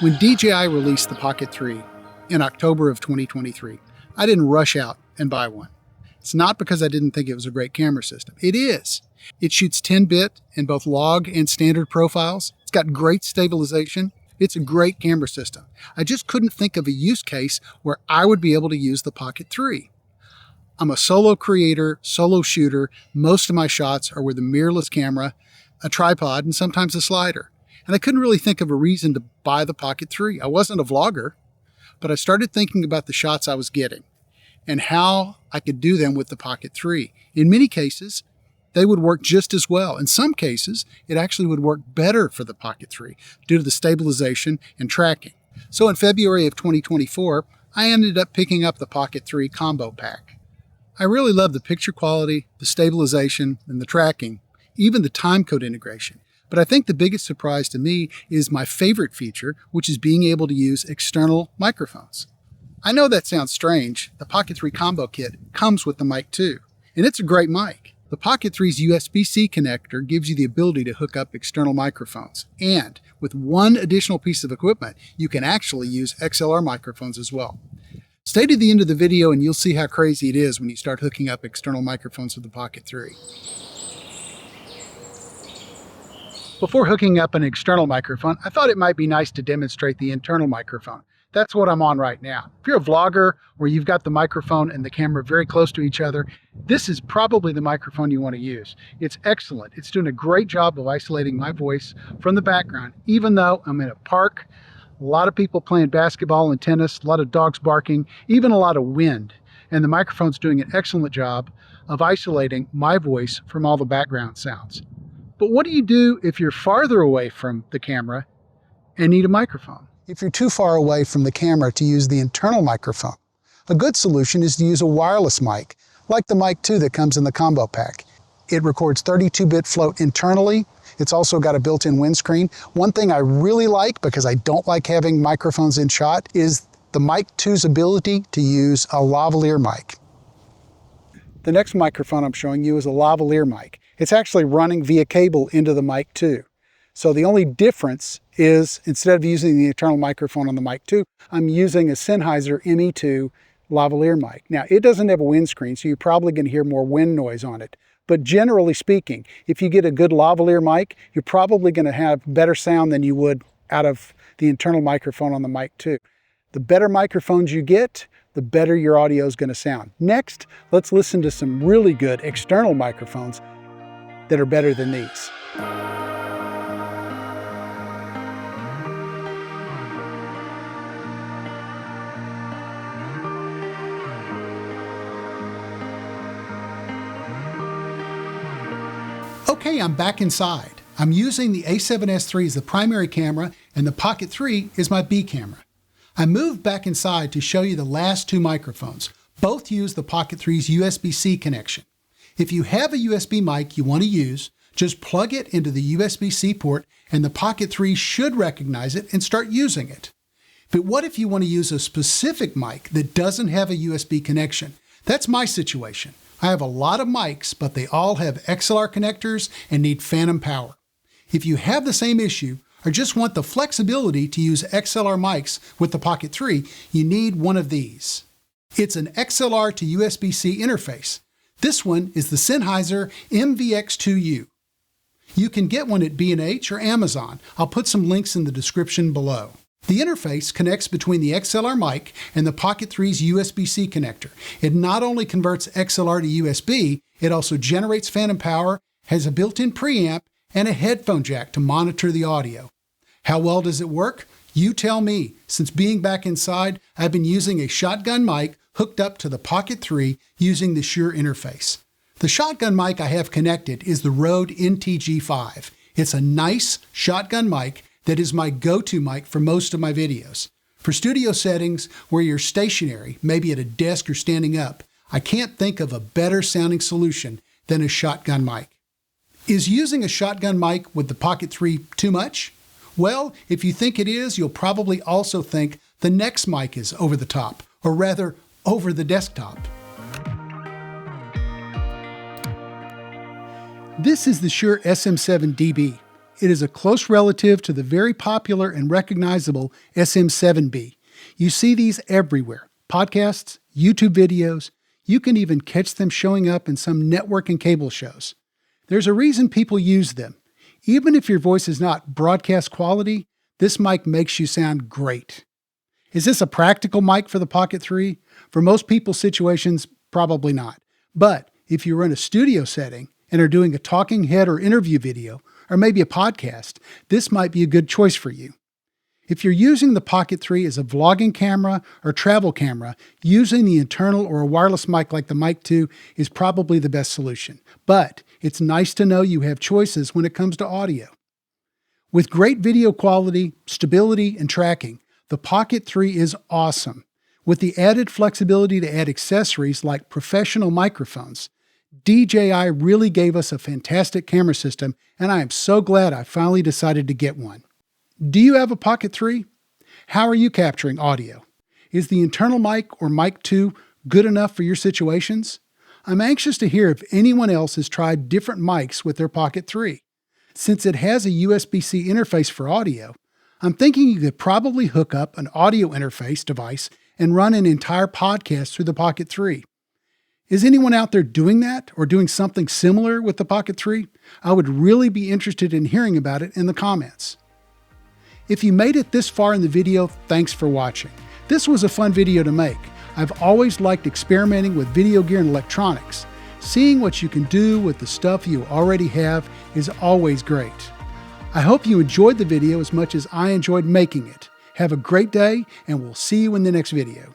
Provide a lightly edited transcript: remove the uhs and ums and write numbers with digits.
When DJI released the Pocket 3 in October of 2023, I didn't rush out and buy one. It's not because I didn't think it was a great camera system. It is. It shoots 10-bit in both log and standard profiles. It's got great stabilization. It's a great camera system. I just couldn't think of a use case where I would be able to use the Pocket 3. I'm a solo creator, solo shooter. Most of my shots are with a mirrorless camera, a tripod, and sometimes a slider. And I couldn't really think of a reason to buy the Pocket 3. I wasn't a vlogger, but I started thinking about the shots I was getting and how I could do them with the Pocket 3. In many cases, they would work just as well. In some cases, it actually would work better for the Pocket 3 due to the stabilization and tracking. So in February of 2024, I ended up picking up the Pocket 3 combo pack. I really love the picture quality, the stabilization, and the tracking, even the timecode integration. But I think the biggest surprise to me is my favorite feature, which is being able to use external microphones. I know that sounds strange. The Pocket 3 combo kit comes with the Mic-2, and it's a great mic. The Pocket 3's USB-C connector gives you the ability to hook up external microphones. And with one additional piece of equipment, you can actually use XLR microphones as well. Stay to the end of the video and you'll see how crazy it is when you start hooking up external microphones with the Pocket 3. Before hooking up an external microphone, I thought it might be nice to demonstrate the internal microphone. That's what I'm on right now. If you're a vlogger where you've got the microphone and the camera very close to each other, this is probably the microphone you want to use. It's excellent. It's doing a great job of isolating my voice from the background, even though I'm in a park, a lot of people playing basketball and tennis, a lot of dogs barking, even a lot of wind. And the microphone's doing an excellent job of isolating my voice from all the background sounds. But what do you do if you're farther away from the camera and need a microphone? If you're too far away from the camera to use the internal microphone, a good solution is to use a wireless mic, like the Mic-2 that comes in the combo pack. It records 32-bit float internally. It's also got a built-in windscreen. One thing I really like, because I don't like having microphones in shot, is the Mic-2's ability to use a lavalier mic. The next microphone I'm showing you is a lavalier mic. It's actually running via cable into the Mic-2. So the only difference is, instead of using the internal microphone on the Mic-2, I'm using a Sennheiser ME-2 lavalier mic. Now, it doesn't have a windscreen, so you're probably going to hear more wind noise on it. But generally speaking, if you get a good lavalier mic, you're probably going to have better sound than you would out of the internal microphone on the Mic-2. The better microphones you get, the better your audio is going to sound. Next, let's listen to some really good external microphones that are better than these. Okay, I'm back inside. I'm using the A7S III as the primary camera and the Pocket 3 is my B camera. I moved back inside to show you the last two microphones. Both use the Pocket 3's USB-C connection. If you have a USB mic you want to use, just plug it into the USB-C port and the Pocket 3 should recognize it and start using it. But what if you want to use a specific mic that doesn't have a USB connection? That's my situation. I have a lot of mics, but they all have XLR connectors and need phantom power. If you have the same issue or just want the flexibility to use XLR mics with the Pocket 3, you need one of these. It's an XLR to USB-C interface. This one is the Sennheiser ME-2. You can get one at B&H or Amazon. I'll put some links in the description below. The interface connects between the XLR mic and the Pocket 3's USB-C connector. It not only converts XLR to USB, it also generates phantom power, has a built-in preamp, and a headphone jack to monitor the audio. How well does it work? You tell me. Since being back inside, I've been using a shotgun mic hooked up to the Pocket 3 using the Shure interface. The shotgun mic I have connected is the Rode NTG5. It's a nice shotgun mic that is my go-to mic for most of my videos. For studio settings where you're stationary, maybe at a desk or standing up, I can't think of a better sounding solution than a shotgun mic. Is using a shotgun mic with the Pocket 3 too much? Well, if you think it is, you'll probably also think the next mic is over the top, or rather, over the desktop. This is the Shure SM7dB. It is a close relative to the very popular and recognizable SM7B. You see these everywhere. Podcasts, YouTube videos. You can even catch them showing up in some network and cable shows. There's a reason people use them. Even if your voice is not broadcast quality, this mic makes you sound great. Is this a practical mic for the Pocket 3? For most people's situations, probably not. But if you're in a studio setting and are doing a talking head or interview video, or maybe a podcast, this might be a good choice for you. If you're using the Pocket 3 as a vlogging camera or travel camera, using the internal or a wireless mic like the Mic-2 is probably the best solution. But it's nice to know you have choices when it comes to audio. With great video quality, stability, and tracking, the Pocket 3 is awesome. With the added flexibility to add accessories like professional microphones, DJI really gave us a fantastic camera system, and I am so glad I finally decided to get one. Do you have a Pocket 3? How are you capturing audio? Is the internal mic or Mic-2 good enough for your situations? I'm anxious to hear if anyone else has tried different mics with their Pocket 3. Since it has a USB-C interface for audio, I'm thinking you could probably hook up an audio interface device and run an entire podcast through the Pocket 3. Is anyone out there doing that or doing something similar with the Pocket 3? I would really be interested in hearing about it in the comments. If you made it this far in the video, thanks for watching. This was a fun video to make. I've always liked experimenting with video gear and electronics. Seeing what you can do with the stuff you already have is always great. I hope you enjoyed the video as much as I enjoyed making it. Have a great day, and we'll see you in the next video.